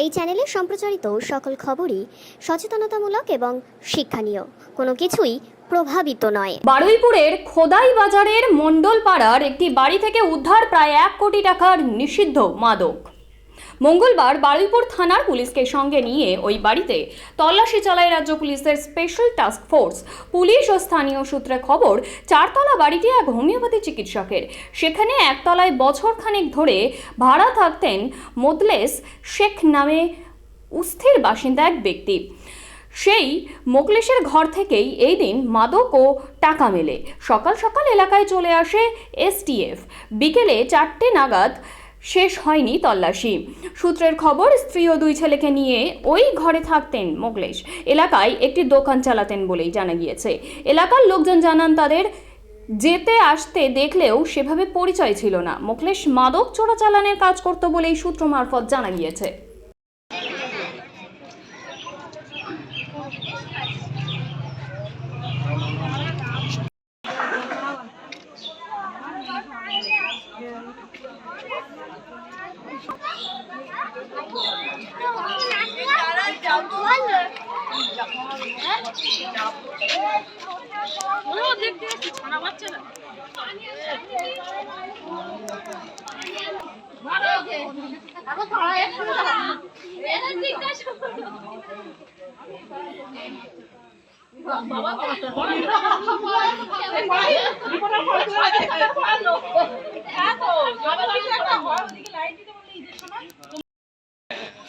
এই চ্যানেলে সম্প্রচারিত সকল খবরই সচেতনতামূলক এবং শিক্ষণীয়, কোনো কিছুই প্রভাবিত নয়। বারুইপুরের খোদাই বাজারের মণ্ডলপাড়ার একটি বাড়ি থেকে উদ্ধার প্রায় 1 কোটি টাকার নিষিদ্ধ মাদক। মঙ্গলবার বারুইপুর থানার পুলিশকে সঙ্গে নিয়ে ওই বাড়িতে তল্লাশি চালায় রাজ্য পুলিশের স্পেশাল টাস্ক ফোর্স। পুলিশ ও স্থানীয় সূত্রে খবর, 4তলা বাড়িটি এক হোমিওপ্যাথি চিকিৎসকের। সেখানে একতলায় বছরখানেক ধরে ভাড়া থাকতেন মোদলেস শেখ নামে উস্থির বাসিন্দা এক ব্যক্তি। সেই মোকলেশের ঘর থেকেই এই দিন মাদক ও টাকা মেলে। সকাল সকাল এলাকায় চলে আসে এসটিএফ। বিকেলে 4টে নাগাদ শেষ হয়নি তল্লাশি। সূত্রের খবর, স্ত্রী ও 2 ছেলেকে নিয়ে ওই ঘরে থাকতেন মোকলেশ। এলাকায় একটি দোকান চালাতেন বলেই জানা গিয়েছে। এলাকার লোকজন জানান, তাদের যেতে আসতে দেখলেও সেভাবে পরিচয় ছিল না। মোকলেশ মাদক চোরাচালানের কাজ করত বলেই সূত্র মারফত জানা গিয়েছে।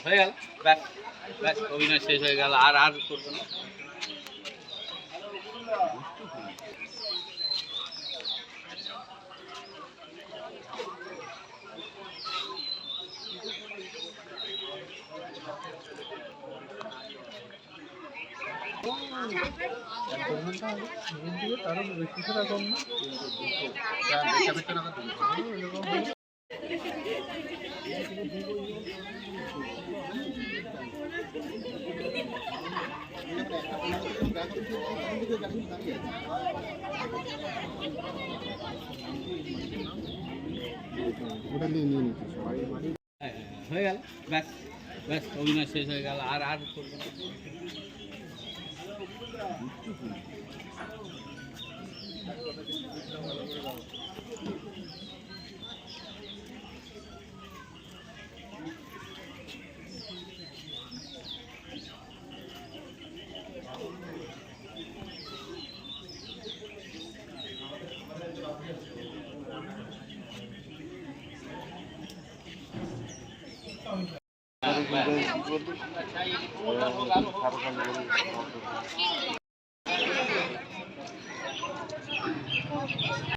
হয়ে গেল, ব্যাস ব্যাস, অভিনয় শেষ হয়ে গেল। আর করবো না। হয়ে গেল, ব্যাস ব্যাস, অভিনয় শেষ হয়ে গেল। আর করবো না।